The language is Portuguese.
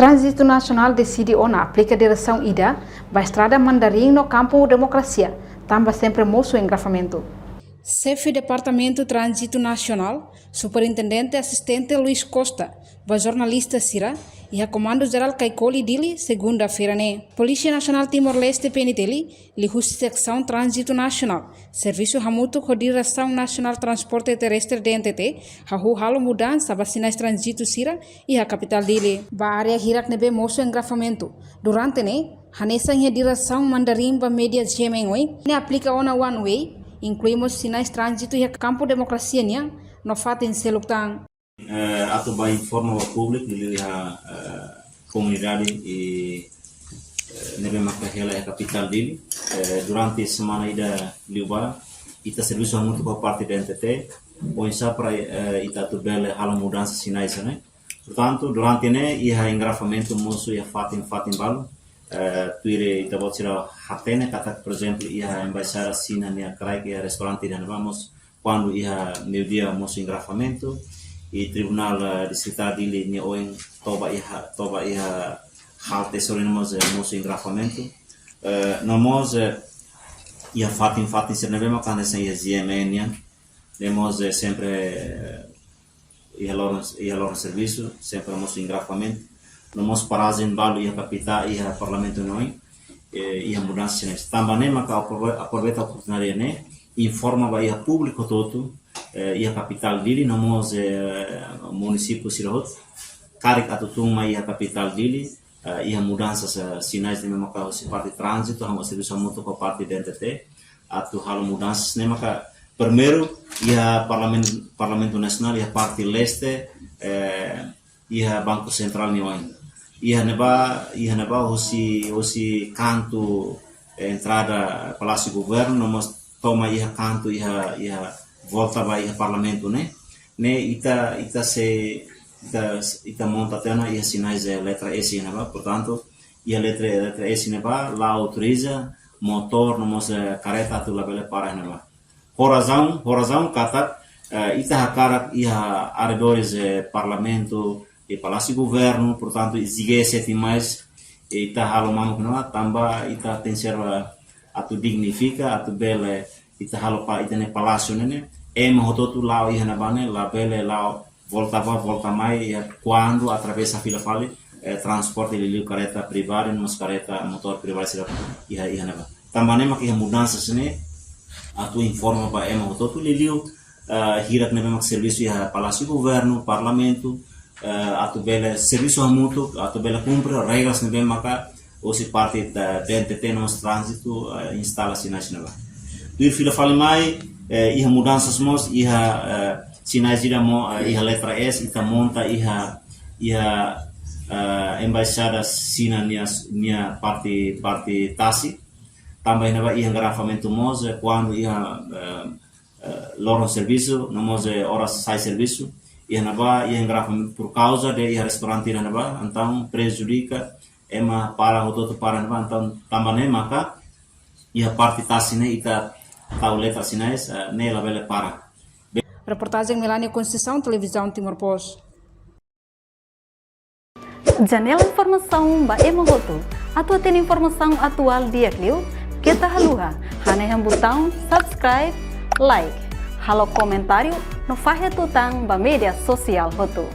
Trânsito Nacional decide ona aplica a direção IDA para a estrada Mandarim no campo Democracia, também sempre moço engrafamento. Chefe Departamento Trânsito Nacional, Superintendente Assistente Luiz Costa, a jornalista Sira e a Comando-Geral Caicoli Dili, segunda-feira, Polícia Nacional Timor-Leste PNTL, Lihusi Secção Trânsito Nacional, Serviço Hamuto com Direção Nacional Transporte Terrestre DNTT, Hahu Halo Mudança, Vacinas Trânsito Sira e a capital Dili. Ba área Hirak Nebe Moço Engrafamento. Durante, Hanessa em direção Mandarim ba média Gemengoi, aplica ona one way, incluímos sinais de trânsito e campo democracia no fato em Seluktan. Atau by informa ao público e a comunidade e nebe makahela a capital dele durante a semana ida liuba ita serviço muito com a parte da NTT ou só para ita tubele halo mudança sinais portanto durante e a engrafamento moço e a fato em balo tuire ita vou tirar hatene kata por exemplo e a embaixada sina ne a crai que é restaurante dan vamos quando ia meu dia moço engrafamento e tribunal distrital dele ne oen toba ia halte sobre nós moço engrafamento nós ia fato se neve makane sem ZMN nós sempre ia lor serviço sempre moço engrafamento nós parazem balo ia capital ia parlamento noi ia mudança também maka aproveita a oportunidade informa vai a público todo e a capital dele, nós município Sirahut, carik atutung mai a capital dele, e a mudanças sinais de mesmo carro se parte de trânsito, a serviço muito com a parte de NTT, atu halo mudanças ne maka primeiro e a parlamento nacional e a parte leste e a banco central niwain, e a neba hosi canto entrada palácio governo, nós toma e a canto e a volta vai ao parlamento ita monta tena e sinais letra S portanto e a letra S lá autoriza motor nomos careta tu labele para horazão kata ita hakara e a arredores parlamento e palácio governo portanto exige sete mais ita halo mamuk tamba ita tenserva atu dignifica atu bele ita halo pa ita ne palácio hototu lao ihana bane la bele lao volta mai quando atravessa a fila fale transporte de careta privada mas careta motor privado sira ihana ba tambane mak mudanças atu informa ba hototu liliu hirak nebe mak serviço ia palácio governo parlamento atu bele serviço mútuo atu bele cumpre regras nebe maka osi parte da DNTT nos trânsito instala-se na China do fila fale mai iha mudanças mos iha sinais ida iha letra S ita monta iha embaixada sina nia parte tasi também nava iha engrafamento mos quando iha loro serviço namos horas sai serviço iha nava iha engrafamento por causa de iha restaurante nava então prejudica ema para o para nava então também maka iha parte tasi ita tahu letra sinais nela bele para. Reportagem Melania Conceição, Televisão Timor-Post. Janela informação ba emohoto. Atua tem informação atual dia kliu. Kita haluha. Haneham botão subscribe, like. Halo comentário no fahe tutang ba media sosial hoto.